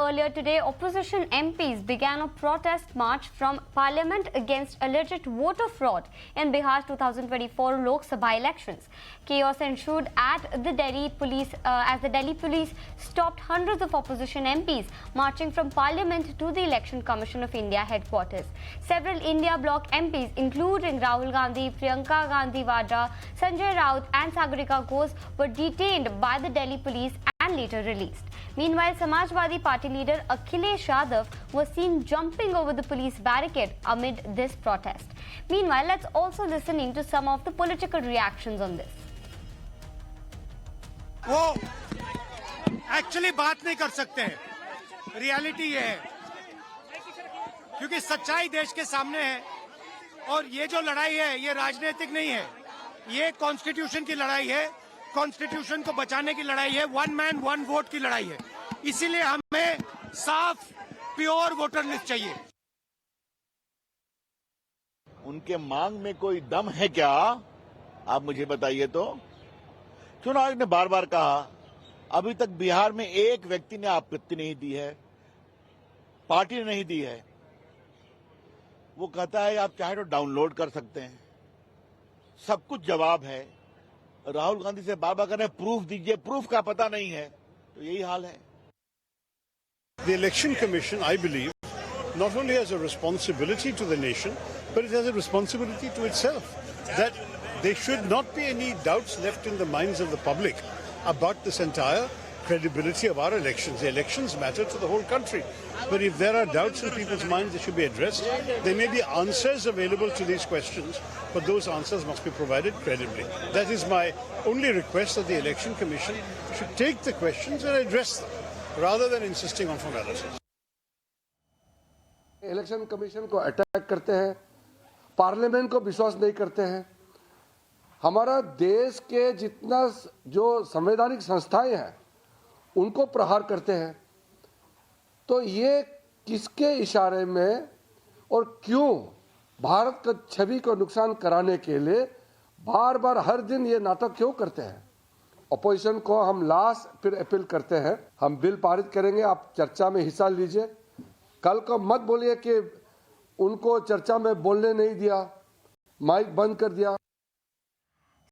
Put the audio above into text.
earlier today, opposition MPs began a protest march from Parliament against alleged voter fraud in Bihar's 2024 Lok Sabha elections. Chaos ensued at the Delhi police as the Delhi police stopped hundreds of opposition MPs marching from Parliament to the Election Commission of India headquarters. Several India bloc MPs, including Rahul Gandhi, Priyanka Gandhi Vadra, Sanjay Raut and Sagarika Ghosh, were detained by the Delhi police and later released. Meanwhile, Samajwadi Party leader Akhilesh Yadav was seen jumping over the police barricade amid this protest. Meanwhile, let's also listen into some of the political reactions on this. वो actually बात नहीं कर सकते हैं, reality ये है, क्योंकि सच्चाई देश के सामने है और ये जो लड़ाई है ये राजनीतिक नहीं है, ये कॉन्स्टिट्यूशन की लड़ाई है, कॉन्स्टिट्यूशन को बचाने की लड़ाई है, वन मैन वन वोट की लड़ाई है। इसीलिए हमें साफ प्योर वोटर लिस्ट चाहिए। उनके मांग में कोई दम है क्या, आप मुझे बताइए तो। चुनाव आयोग ने बार बार कहा, अभी तक बिहार में एक व्यक्ति ने आपत्ति नहीं दी है, पार्टी ने नहीं दी है। वो कहता है आप चाहे तो डाउनलोड कर सकते हैं, सब कुछ जवाब है। राहुल गांधी से बार बार कह रहे हैं प्रूफ दीजिए, प्रूफ का पता नहीं है, तो यही हाल है। The Election Commission, I believe, not only has a responsibility to the nation, but it has a responsibility to itself. That there should not be any doubts left in the minds of the public about this entire credibility of our elections. The elections matter to the whole country. But if there are doubts in people's minds, they should be addressed. There may be answers available to these questions, but those answers must be provided credibly. That is my only request, that the Election Commission should take the questions and address them, rather than insisting on formalities. Election commission को attack करते हैं, parliament को विश्वास नहीं करते हैं। हमारा देश के जितना जो संवैधानिक संस्थाएं हैं उनको प्रहार करते हैं, तो ये किसके इशारे में और क्यों भारत का छवि को नुकसान कराने के लिए बार बार हर दिन ये नाटक क्यों करते हैं। अपोजिशन को हम लास्ट फिर अपील करते हैं, हम बिल पारित करेंगे, आप चर्चा में हिस्सा लीजिए। कल को मत बोलिए कि उनको चर्चा में बोलने नहीं दिया, माइक बंद कर दिया।